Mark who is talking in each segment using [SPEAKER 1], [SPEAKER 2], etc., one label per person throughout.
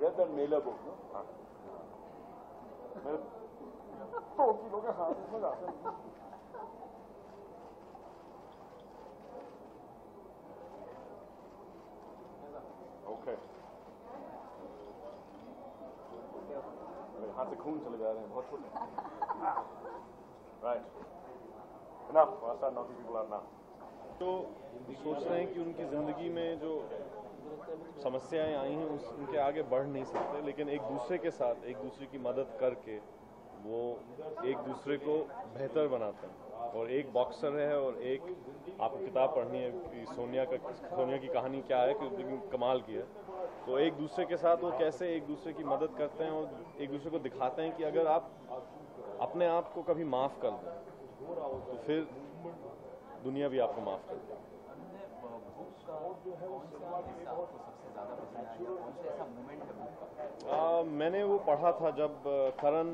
[SPEAKER 1] read that Mailer book, no? मेरे 2 kilo के हाथ में जाते हैं। Okay. मेरे हाथ से खून चले जा रहे हैं, बहुत छोटे। Right. Enough. I'll start knocking people out now.
[SPEAKER 2] तो सोच रहे हैं कि उनकी ज़िंदगी में जो समस्याएं आई हैं उनके आगे बढ़ नहीं सकते, लेकिन एक दूसरे के साथ एक दूसरे की मदद करके वो एक दूसरे को बेहतर बनाते हैं। और एक बॉक्सर है और एक आपको किताब पढ़नी है कि सोनिया की कहानी क्या है, कि कमाल की है। तो एक दूसरे के साथ वो कैसे एक दूसरे की मदद करते हैं और एक दूसरे को दिखाते हैं कि अगर आप अपने आप को कभी माफ़ कर दें तो फिर दुनिया भी आपको माफ़ कर देगी। मैंने वो पढ़ा था जब करण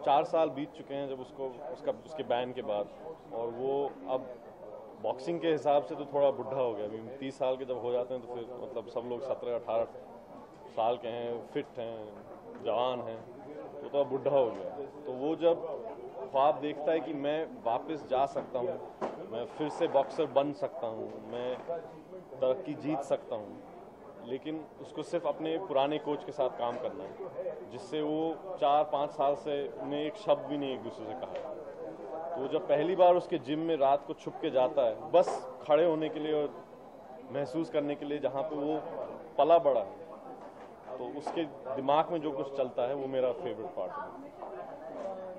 [SPEAKER 2] 4 साल बीत चुके हैं जब उसके बैन के बाद, और वो अब बॉक्सिंग के हिसाब से तो थोड़ा बुढ़ा हो गया। अभी 30 साल के जब हो जाते हैं तो फिर मतलब सब लोग 17-18 साल के हैं, फिट हैं, जवान हैं, तो अब बुढ़ा हो गया। तो वो जब ख्वाब देखता है कि मैं वापस जा सकता हूँ, मैं फिर से बॉक्सर बन सकता हूँ, मैं तरक्की जीत सकता हूँ, लेकिन उसको सिर्फ अपने पुराने कोच के साथ काम करना है, जिससे वो 4-5 साल से उन्हें एक शब्द भी नहीं एक दूसरे से कहा। तो जब पहली बार उसके जिम में रात को छुप के जाता है, बस खड़े होने के लिए और महसूस करने के लिए जहाँ पे वो पला बड़ा है, तो उसके दिमाग में जो कुछ चलता है वो मेरा फेवरेट पार्ट है।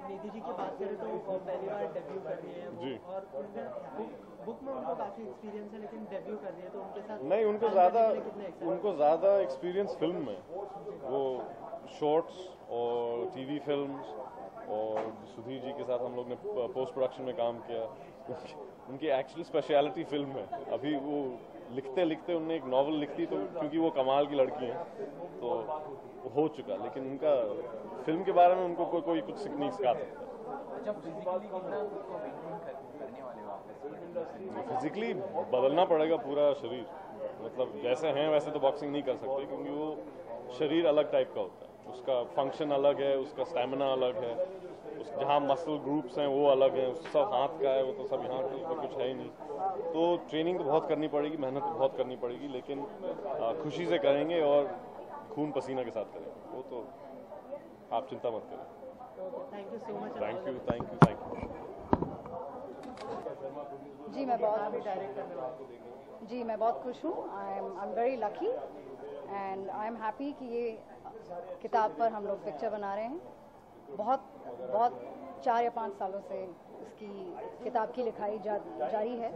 [SPEAKER 3] निधि जी की बात करें तो पहली बार डेब्यू कर रही है
[SPEAKER 2] जी।
[SPEAKER 3] और बुक में उनको काफी एक्सपीरियंस है, लेकिन डेब्यू कर रही है तो उनके साथ
[SPEAKER 2] नहीं, उनको ज़्यादा एक्सपीरियंस फिल्म में, वो शॉर्ट्स और टीवी फिल्म्स, और सुधीर जी के साथ हम लोग ने पोस्ट प्रोडक्शन में काम किया। उनकी एक्चुअली स्पेशलिटी फिल्म है। अभी वो लिखते लिखते उन्होंने एक नॉवल लिख दी, तो क्योंकि वो कमाल की लड़की हैं तो हो चुका, लेकिन उनका फिल्म के बारे में उनको कोई कुछ नहीं सिखा सकता। फिजिकली बदलना पड़ेगा पूरा शरीर, मतलब जैसे हैं वैसे तो बॉक्सिंग नहीं कर सकते, क्योंकि वो शरीर अलग टाइप का होता है, उसका फंक्शन अलग है, उसका स्टैमिना अलग है, जहाँ मसल ग्रुप्स हैं वो अलग हैं, सब हाथ का है, वो तो सब यहाँ का कुछ है ही नहीं। तो ट्रेनिंग तो बहुत करनी पड़ेगी, मेहनत तो बहुत करनी पड़ेगी, लेकिन खुशी से करेंगे और खून पसीना के साथ करेंगे, वो तो आप चिंता मत करें।
[SPEAKER 3] Thank you so much.
[SPEAKER 2] Thank you.
[SPEAKER 4] जी मैं बहुत खुश हूँ। I am very lucky and I am happy कि ये किताब पर हम लोग पिक्चर बना रहे हैं। बहुत 4 या 5 सालों से इसकी किताब की लिखाई जारी है,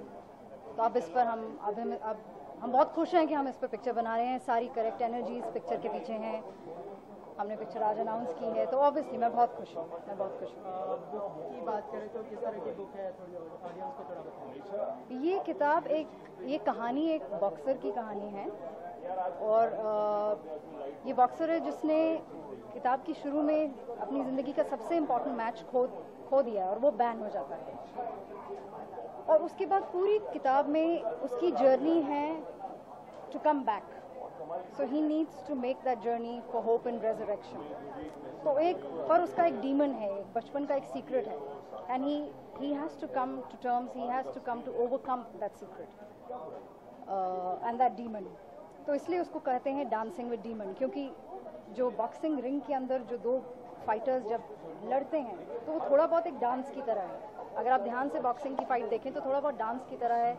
[SPEAKER 4] तो अब इस पर हम बहुत खुश हैं कि हम इस पर पिक्चर बना रहे हैं। सारी करेक्ट एनर्जीज पिक्चर के पीछे हैं। हमने पिक्चर आज अनाउंस की है, तो ऑब्वियसली मैं बहुत खुश हूँ।
[SPEAKER 3] बुक की बात करें तो किस तरह की बुक है, थोड़ी ऑडियंस को थोड़ा बताइए।
[SPEAKER 4] ये किताब ये कहानी एक बॉक्सर की कहानी है, और ये बॉक्सर है जिसने किताब की शुरू में अपनी ज़िंदगी का सबसे इम्पोर्टेंट मैच खो दिया है, और वो बैन हो जाता है। और उसके बाद पूरी किताब में उसकी जर्नी है to come back, so he needs to make that journey for hope and resurrection. तो पर उसका एक डीमन है, एक बचपन का एक सीक्रेट है, and he has to come to terms, he has to come to overcome that secret and that demon. तो इसलिए उसको कहते हैं डांसिंग विद डीमन, क्योंकि जो बॉक्सिंग रिंग के अंदर जो 2 फाइटर्स जब लड़ते हैं तो वो थोड़ा बहुत एक डांस की तरह है। अगर आप ध्यान से बॉक्सिंग की फाइट देखें तो थोड़ा बहुत डांस की तरह है,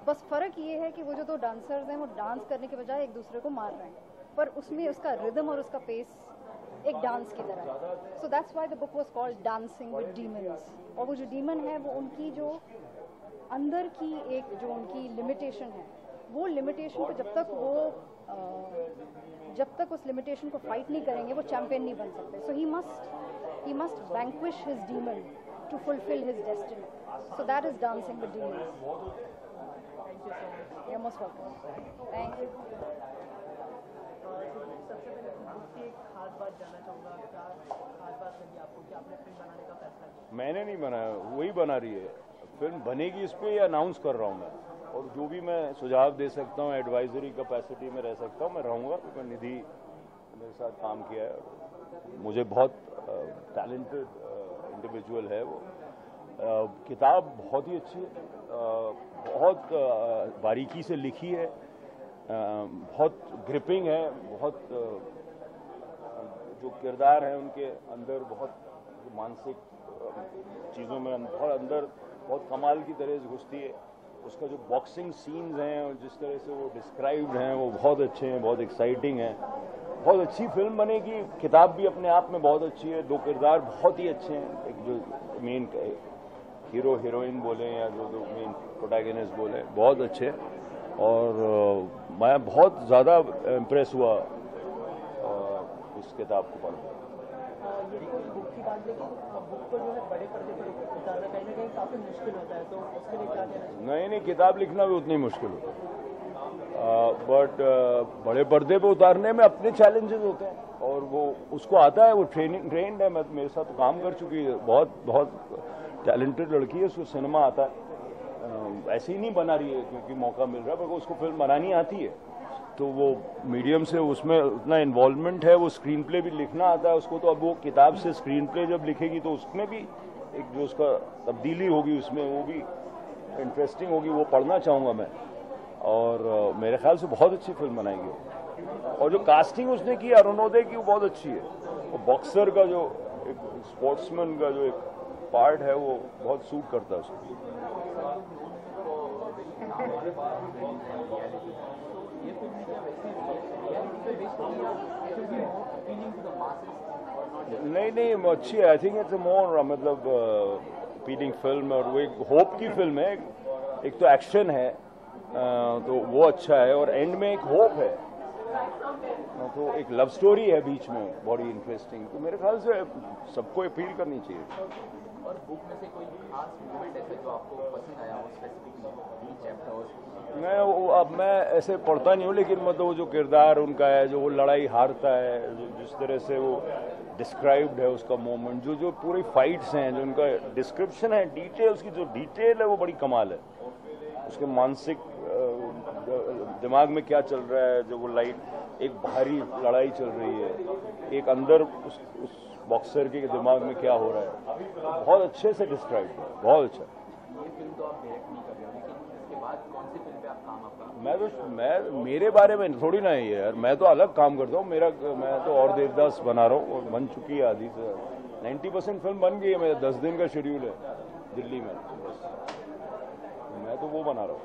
[SPEAKER 4] बस फ़र्क ये है कि वो जो 2 डांसर्स हैं वो डांस करने के बजाय एक दूसरे को मार रहे हैं, पर उसमें उसका रिदम और उसका पेस एक डांस की तरह है। So that's why the book was called dancing with demons. और वो जो डीमन है वो उनकी जो अंदर की एक जो उनकी लिमिटेशन है, वो लिमिटेशन को जब तक उस लिमिटेशन को फाइट नहीं करेंगे वो चैंपियन नहीं बन सकते। So he must vanquish his demon to fulfill his destiny. So that is Dancing with Demons.
[SPEAKER 3] Thank you so much.
[SPEAKER 4] You're most welcome. Thank you.
[SPEAKER 3] सबसे पहले आपकी एक खास बात जानना चाहूँगा, क्या खास बात लगी आपको कि आपने फिल्म बनाने का फैसला किया?
[SPEAKER 1] मैंने नहीं बनाया, वही बना रही है। फिल्म बनेगी इस पे या अनाउंस कर रहा हूँ मैं।
[SPEAKER 5] और जो भी मैं सुझाव दे सकता हूँ एडवाइजरी कैपेसिटी में रह सकता हूँ मैं रहूँगा, क्योंकि निधि मेरे साथ काम किया है, मुझे बहुत टैलेंटेड इंडिविजुअल है वो। किताब बहुत ही अच्छी है, बहुत बारीकी से लिखी है, बहुत ग्रिपिंग है, बहुत जो किरदार हैं उनके अंदर बहुत मानसिक चीज़ों में बहुत अंदर बहुत कमाल की तरह घुसती है। उसका जो बॉक्सिंग सीन्स हैं और जिस तरह से वो डिस्क्राइब्ड हैं वो बहुत अच्छे हैं, बहुत एक्साइटिंग हैं। बहुत अच्छी फिल्म बनेगी। किताब भी अपने आप में बहुत अच्छी है, दो किरदार बहुत ही अच्छे हैं, एक जो मेन हीरो हीरोइन बोले या जो मेन प्रोटैगनिस्ट बोले बहुत अच्छे। और मैं बहुत ज़्यादा इम्प्रेस हुआ इस किताब को पढ़।
[SPEAKER 3] ये तो बुक की बात, लेकिन बुक को जो है बड़े पर्दे पर उतारना कहीं ना कहीं काफ़ी मुश्किल होता है, तो उसके लिए क्या कहना चाहिए?
[SPEAKER 5] नहीं, किताब लिखना भी उतनी मुश्किल होता है, बट बड़े पर्दे पे उतारने में अपने चैलेंजेस होते हैं और वो उसको आता है, वो ट्रेंड है। मेरे साथ काम कर चुकी है, बहुत टैलेंटेड लड़की है, उसको सिनेमा आता है। ऐसे ही नहीं बना रही है क्योंकि मौका मिल रहा है, बल्कि उसको फिल्म बनानी आती है, तो वो मीडियम से उसमें उतना इन्वॉल्वमेंट है, वो स्क्रीन प्ले भी लिखना आता है उसको। तो अब वो किताब से स्क्रीन प्ले जब लिखेगी तो उसमें भी एक जो उसका तब्दीली होगी उसमें वो भी इंटरेस्टिंग होगी, वो पढ़ना चाहूँगा मैं। और मेरे ख्याल से बहुत अच्छी फिल्म बनाएंगे। और जो कास्टिंग उसने की अरुणोदय की वो बहुत अच्छी है। वो बॉक्सर का जो एक स्पोर्ट्समैन का जो एक पार्ट है वो बहुत सूट करता है उसको। नहीं, अच्छी है। आई थिंक इट्स मोर मतलब अपीलिंग फिल्म, और वो एक होप की फिल्म है। एक तो एक्शन है, तो वो अच्छा है, और एंड में एक होप है, तो एक लव स्टोरी है बीच में बड़ी इंटरेस्टिंग। तो मेरे ख्याल से सबको अपील करनी चाहिए।
[SPEAKER 6] और बुक में से कोई खास मोमेंट ऐसे जो आपको पसंद आया हो स्पेसिफिकली चैप्टर्स?
[SPEAKER 5] अब मैं ऐसे पढ़ता नहीं हूँ, लेकिन मतलब वो जो किरदार उनका है, जो वो लड़ाई हारता है, जिस तरह से वो डिस्क्राइब्ड है उसका मोमेंट, जो पूरी फाइट्स हैं, जो उनका डिस्क्रिप्शन है, डिटेल्स की जो डिटेल है वो बड़ी कमाल है। उसके मानसिक दिमाग में क्या चल रहा है, जो वो लाइट एक भारी लड़ाई चल रही है, एक अंदर उस बॉक्सर के दिमाग में क्या हो रहा है, बहुत अच्छे से डिस्क्राइब है, बहुत अच्छा।
[SPEAKER 6] ये फिल्म तो आप डायरेक्ट नहीं कर रहे हो, लेकिन इसके बाद कौन सी फिल्म पे आप काम आपका?
[SPEAKER 5] मैं मेरे बारे में थोड़ी ना है यार, मैं तो अलग काम करता हूँ। मैं तो और देवदास बना रहा हूँ, और बन चुकी है आधी से 90% फिल्म बन गई है। मेरा 10 दिन का शेड्यूल है दिल्ली में, मैं तो वो बना रहा हूँ।